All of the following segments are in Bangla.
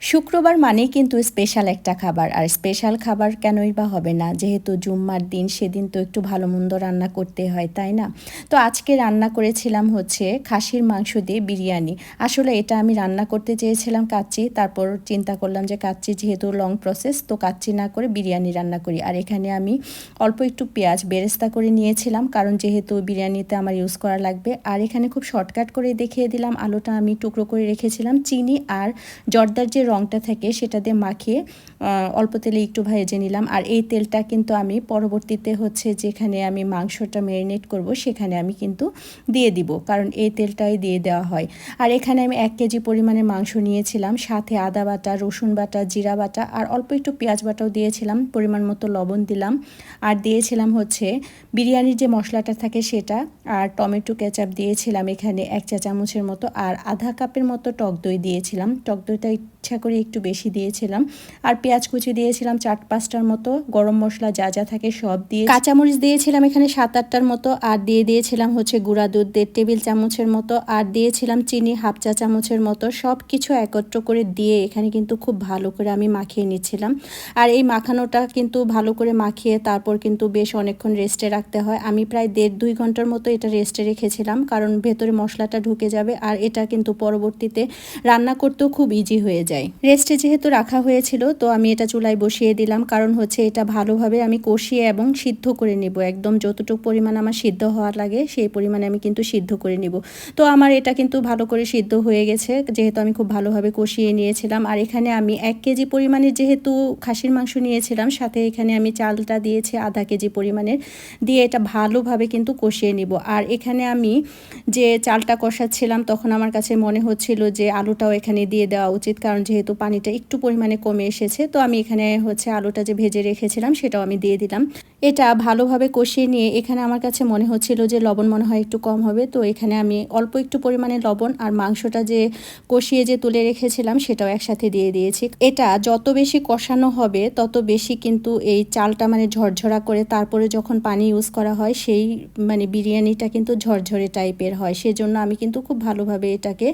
শুক্রবার মানেই কিন্তু স্পেশাল একটা খাবার, আর স্পেশাল খাবার কেনই বা হবে না, যেহেতু জুম্মার দিন, সেদিন তো একটু ভালো মন্দ রান্না করতে হয়, তাই না? তো আজকে রান্না করেছিলাম হচ্ছে খাসির মাংস দিয়ে বিরিয়ানি। আসলে এটা আমি রান্না করতে চেয়েছিলাম কাচ্চি, তারপর চিন্তা করলাম যে কাচ্চি যেহেতু লং প্রসেস, তো কাচ্চি না করে বিরিয়ানি রান্না করি। আর এখানে আমি অল্প একটু পেঁয়াজ বেরেস্তা করে নিয়েছিলাম, কারণ যেহেতু বিরিয়ানিতে আমার ইউজ করা লাগবে। আর এখানে খুব শর্টকাট করে দেখিয়ে দিলাম, আলুটা আমি টুকরো করে রেখেছিলাম, চিনি আর জর্দার যে রঙটা থাকে সেটা দিয়ে মাখিয়ে অল্প তেলে একটু ভেজে নিলাম। আর এই তেলটা কিন্তু আমি পরবর্তীতে হচ্ছে যেখানে আমি মাংসটা ম্যারিনেট করব সেখানে আমি কিন্তু দিয়ে দিব, কারণ এই তেলটাই দিয়ে দেওয়া হয়। আর এখানে আমি 1 কেজি পরিমাণে মাংস নিয়েছিলাম, সাথে আদা বাটা, রসুন বাটা, জিরা বাটা আর অল্প একটু পেঁয়াজ বাটাও দিয়েছিলাম, পরিমাণ মতো লবণ দিলাম। আর দিয়েছিলাম হচ্ছে বিরিয়ানির যে মশলাটা থাকে সেটা, আর টমেটো কেচাপ দিয়েছিলাম এখানে 1 চা চামচের মতো, আর আধা কাপের মতো টক দই দিয়েছিলাম। টক দইটা ইচ্ছা করে একটু বেশি দিয়েছিলাম। আর পেঁয়াজ কুচি দিয়েছিলাম 4-5টার মতো, গরম মশলা যা যা থাকে সব দিয়ে, কাঁচামরিচ দিয়েছিলাম এখানে 7-8টার মতো, আর দিয়ে দিয়েছিলাম হচ্ছে গুঁড়া দুধ 1.5 টেবিল চামচের মতো, আর দিয়েছিলাম চিনি 1/2 চা চামচের মতো। সব কিছু একত্র করে দিয়ে এখানে কিন্তু খুব ভালো করে আমি মাখিয়ে নিচ্ছিলাম। আর এই মাখানোটা কিন্তু ভালো করে মাখিয়ে তারপর কিন্তু বেশ অনেকক্ষণ রেস্টে রাখতে হয়। আমি প্রায় 1.5-2 ঘন্টার মতো এটা রেস্টে রেখেছিলাম, কারণ ভেতরে মশলাটা ঢুকে যাবে, আর এটা কিন্তু পরবর্তীতে রান্না করতেও খুব ইজি হয়ে যায়। রেস্টে যেহেতু রাখা হয়েছিল, তো আমি এটা চুলায় বসিয়ে দিলাম, কারণ হচ্ছে এটা ভালোভাবে আমি কষিয়ে এবং সিদ্ধ করে নেব। একদম যতটুকু পরিমাণ আমার সিদ্ধ হওয়ার লাগে সেই পরিমাণে আমি কিন্তু সিদ্ধ করে নেব। তো আমার এটা কিন্তু ভালো করে সিদ্ধ হয়ে গেছে, যেহেতু আমি খুব ভালোভাবে কষিয়ে নিয়েছিলাম। আর এখানে আমি 1 কেজি পরিমাণের যেহেতু খাসির মাংস নিয়েছিলাম, সাথে এখানে আমি চালটা দিয়েছি আধা কেজি পরিমাণের, দিয়ে এটা ভালোভাবে কিন্তু কষিয়ে নিব। আর এখানে আমি যে চালটা কষাচ্ছিলাম তখন আমার কাছে মনে হচ্ছিল যে আলুটাও এখানে দিয়ে দেওয়া উচিত, কারণ যেহেতু পানিটা একটু পরিমাণে কমে এসেছে। তো আমি এখানে হচ্ছে আলুটা যে ভেজে রেখেছিলাম সেটাও আমি দিয়ে দিলাম। এটা ভালোভাবে কষিয়ে নিয়ে এখানে আমার কাছে মনে হচ্ছিল যে লবণ মনে হয় একটু কম হবে, তো এখানে আমি অল্প একটু পরিমাণে লবণ আর মাংসটা যে কষিয়ে যে তুলে রেখেছিলাম সেটাও একসাথে দিয়ে দিয়েছি। এটা যত বেশি কষানো হবে তত বেশি কিন্তু এই চালটা মানে ঝরঝরা করে তারপরে যখন পানি ইউজ করা হয় সেই মানে বিরিয়ানিটা কিন্তু ঝরঝরে টাইপের হয়। সেজন্য আমি কিন্তু খুব ভালোভাবে এটাকে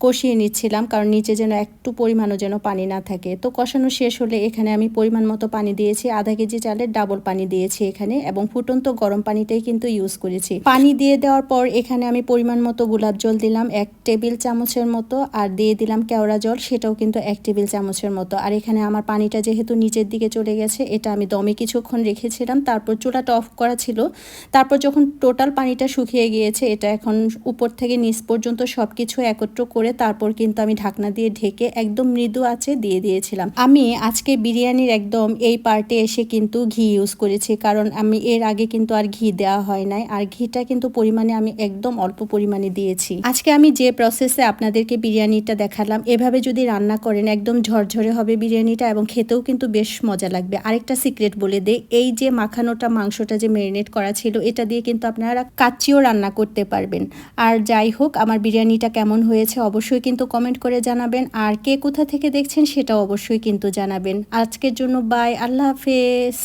কষিয়ে নিচ্ছিলাম, কারণ নিচে যেন একটু পরিমাণও যেন পানি না থাকে। তো কষানো শেষ হলে এখানে আমি পরিমাণ মতো পানি দিয়েছি, আধা কেজি চালের ডাবল পানি দিয়েছি এখানে, এবং ফুটন্ত গরম পানিটাই কিন্তু ইউজ করেছি। পানি দিয়ে দেওয়ার পর এখানে আমি পরিমাণ মতো গোলাপ জল দিলাম 1 টেবিল চামচের মতো, আর দিয়ে দিলাম কেওড়া জল, সেটাও কিন্তু 1 টেবিল চামচের মতো। আর এখানে আমার পানিটা যেহেতু নিচের দিকে চলে গেছে, এটা আমি দমে কিছুক্ষণ রেখেছিলাম, তারপর চুলাটা অফ করা ছিল। তারপর যখন টোটাল পানিটা শুকিয়ে গিয়েছে, এটা এখন উপর থেকে নিচ পর্যন্ত সব কিছু একত্র করে তারপর কিন্তু আমি ঢাকনা দিয়ে ঢেকে একদম মৃদু আঁচে দিয়ে দিয়েছিলাম। আমি আজকে বিরিয়ানির একদম এই পার্টে এসে কিন্তু ঘি ইউজ করেছি, কারণ আমি এর আগে কিন্তু আর ঘি দেওয়া হয় নাই, আর ঘিটা কিন্তু পরিমাণে আমি একদম অল্প পরিমাণে দিয়েছি। আজকে আমি যে প্রসেসে আপনাদেরকে বিরিয়ানিটা দেখালাম, এভাবে যদি রান্না করেন একদম ঝরঝরে হবে বিরিয়ানিটা, এবং খেতেও কিন্তু বেশ মজা লাগবে। আরেকটা সিক্রেট বলে দেই, এই যে মাখানোটা মাংসটা যে ম্যারিনেট করা ছিল, এটা দিয়ে কিন্তু আপনারা কাচ্চিও রান্না করতে পারবেন। আর যাই হোক, আমার বিরিয়ানিটা কেমন হয়েছে অবশ্যই কিন্তু কমেন্ট করে জানাবেন, আর কে কোথা থেকে দেখছেন সেটাও অবশ্যই কিন্তু জানাবেন। আজকের জন্য বাই, আল্লাহ হাফেজ।